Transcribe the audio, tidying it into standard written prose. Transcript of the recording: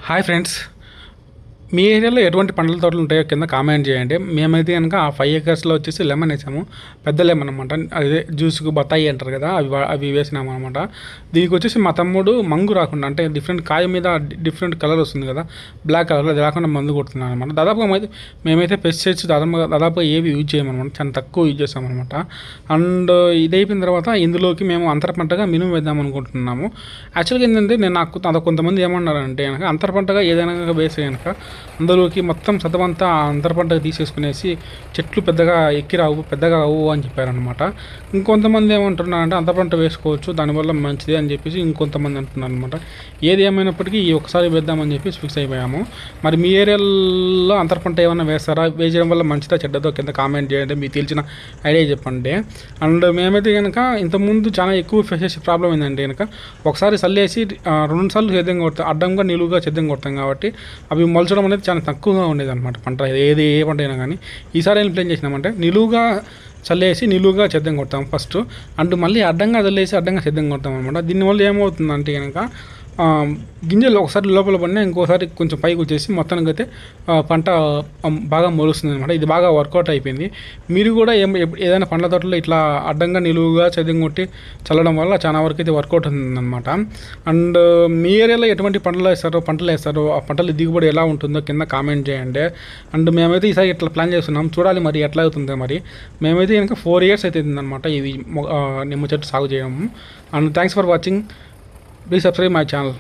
Hi friends, మీ ఏరియాలో ఎటువంటి పండ్ల తోటలు ఉంటాయో కింద కామెంట్ చేయండి. మేమైతే కనుక ఆ 5 ఎకర్స్లో వచ్చేసి లెమన్ వేసాము. పెద్ద లెమన్ అనమాట. అదే జ్యూస్కి బత్తాయి అంటారు కదా, అవి వేసినాము అనమాట. దీనికి వచ్చేసి మా తమ్ముడు మంగు రాకుండా, అంటే డిఫరెంట్ కాయ మీద డిఫరెంట్ కలర్ వస్తుంది కదా, బ్లాక్ కలర్, అది రాకుండా మందు కొడుతున్నాను అనమాట. దాదాపుగా మేమైతే పెస్టిసైడ్స్ దాదాపుగా ఏవి యూజ్ చేయమన్నమాట, చాలా తక్కువ యూజ్ చేస్తామన్నమాట. అండ్ ఇది అయిపోయిన తర్వాత ఇందులోకి మేము అంతర పంటగా మినుము వేద్దాం అనుకుంటున్నాము. యాక్చువల్గా ఏంటంటే నాకు కొంతమంది ఏమన్నారంటే కనుక అంతర పంటగా ఏదైనా వేసే కనుక అందులోకి మొత్తం సతమంతా అంతర పంటగా తీసేసుకునేసి చెట్లు పెద్దగా రావు, పెద్దగా అవ్వు అని చెప్పారనమాట. ఇంకొంతమంది ఏమంటున్నారంటే అంతర పంట వేసుకోవచ్చు, దానివల్ల మంచిది అని చెప్పేసి ఇంకొంతమంది అంటున్నారు అనమాట. ఏది ఏమైనప్పటికీ ఈ ఒకసారి వేద్దామని చెప్పి ఫిక్స్ అయిపోయాము. మరి మీ ఏరియాలో అంతర పంట ఏమైనా వేస్తారా? వేయడం వల్ల మంచిదా చెడ్డదో కింద కామెంట్ చేయండి, మీకు తెలిసిన ఐడియా చెప్పండి. అండ్ మేమైతే కనుక ఇంతకుముందు చాలా ఎక్కువ ఫేస్ చేసే ప్రాబ్లం ఏంటంటే కనుక ఒకసారి చల్లేసి 2 సార్లు సేద్యం కొడతాం, అడ్డంగా నిలువుగా సేద్యం కొడతాం కాబట్టి అవి మొలచడం అనేది చాలా తక్కువగా ఉండేది అనమాట. పంట ఏ పంట అయినా కానీ ఈసారి ఏం ప్లాన్ చేసినామంటే నిలువుగా చల్లేసి నిలువుగా సేద్యం కొడతాం ఫస్ట్, అండ్ మళ్ళీ అడ్డంగా చల్లేసి అడ్డంగా సేద్యం కొడతాం అనమాట. దీనివల్ల ఏమవుతుందంటే కనుక గింజలు ఒకసారి లోపల పడినా ఇంకోసారి కొంచెం పైకి వచ్చేసి మొత్తానికి అయితే పంట బాగా మొలుస్తుంది అనమాట. ఇది బాగా వర్కౌట్ అయిపోయింది. మీరు కూడా ఏదైనా పండ్ల తోటలో ఇట్లా అడ్డంగా నిలువుగా సేద్యం కొట్టి చల్లడం వల్ల చాలా వరకు అయితే వర్కౌట్ అవుతుందన్నమాట. అండ్ మీ ఏరియాలో ఎటువంటి పంటలు వేస్తారో ఆ పంటల దిగుబడి ఎలా ఉంటుందో కింద కామెంట్ చేయండి. అండ్ మేమైతే ఈసారి ఇట్లా ప్లాన్ చేస్తున్నాం, చూడాలి మరి ఎట్లా అవుతుందో. మరి మేమైతే కనుక 4 years అవుతుందన్నమాట ఇది నిమ్మ చెట్టు సాగు చేయడం. And thanks for watching. Please subscribe my channel.